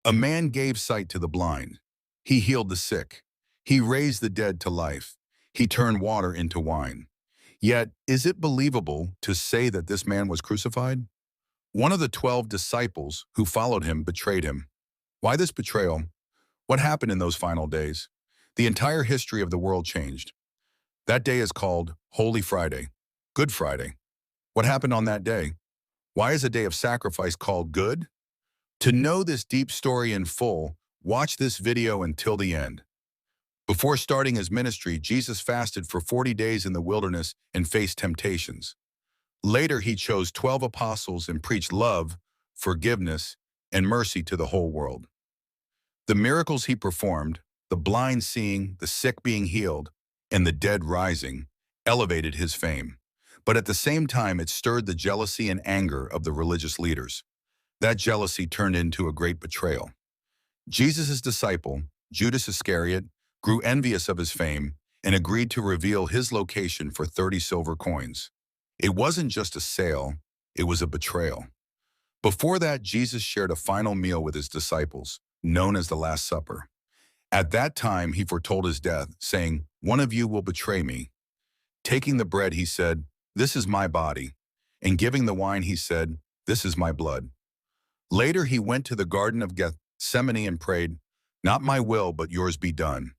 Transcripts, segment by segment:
A man gave sight to the blind. He healed the sick. He raised the dead to life. He turned water into wine. Yet, is it believable to say that this man was crucified? One of the 12 disciples who followed him betrayed him. Why this betrayal? What happened in those final days? The entire history of the world changed. That day is called Holy Friday, Good Friday. What happened on that day? Why is a day of sacrifice called good? To know this deep story in full, watch this video until the end. Before starting his ministry, Jesus fasted for 40 days in the wilderness and faced temptations. Later, he chose 12 apostles and preached love, forgiveness, and mercy to the whole world. The miracles he performed, the blind seeing, the sick being healed, and the dead rising, elevated his fame. But at the same time, it stirred the jealousy and anger of the religious leaders. That jealousy turned into a great betrayal. Jesus' disciple, Judas Iscariot, grew envious of his fame and agreed to reveal his location for 30 silver coins. It wasn't just a sale, it was a betrayal. Before that, Jesus shared a final meal with his disciples, known as the Last Supper. At that time, he foretold his death, saying, "One of you will betray me." Taking the bread, he said, "This is my body." And giving the wine, he said, "This is my blood." Later, he went to the Garden of Gethsemane and prayed, "Not my will, but yours be done."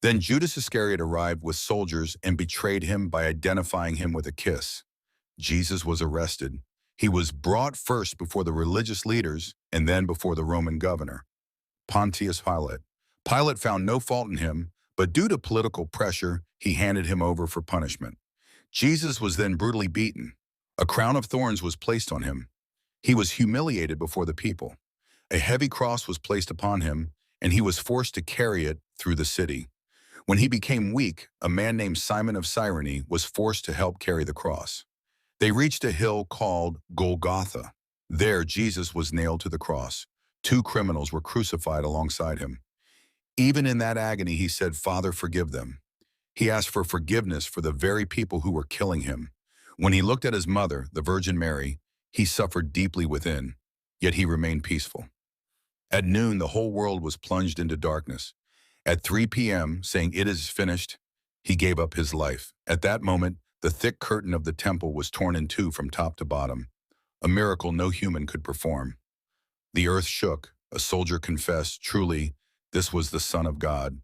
Then Judas Iscariot arrived with soldiers and betrayed him by identifying him with a kiss. Jesus was arrested. He was brought first before the religious leaders and then before the Roman governor, Pontius Pilate. Pilate found no fault in him, but due to political pressure, he handed him over for punishment. Jesus was then brutally beaten. A crown of thorns was placed on him. He was humiliated before the people. A heavy cross was placed upon him, and he was forced to carry it through the city. When he became weak, a man named Simon of Cyrene was forced to help carry the cross. They reached a hill called Golgotha. There, Jesus was nailed to the cross. 2 criminals were crucified alongside him. Even in that agony, he said, "Father, forgive them." He asked for forgiveness for the very people who were killing him. When he looked at his mother, the Virgin Mary, he suffered deeply within, yet he remained peaceful. At noon, the whole world was plunged into darkness. At 3 p.m., saying, "It is finished," he gave up his life. At that moment, the thick curtain of the temple was torn in two from top to bottom, a miracle no human could perform. The earth shook. A soldier confessed, "Truly, this was the Son of God."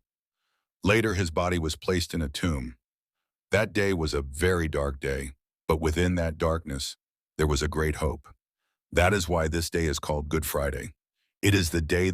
Later, his body was placed in a tomb. That day was a very dark day, but within that darkness, there was a great hope. That is why this day is called Good Friday. It is the day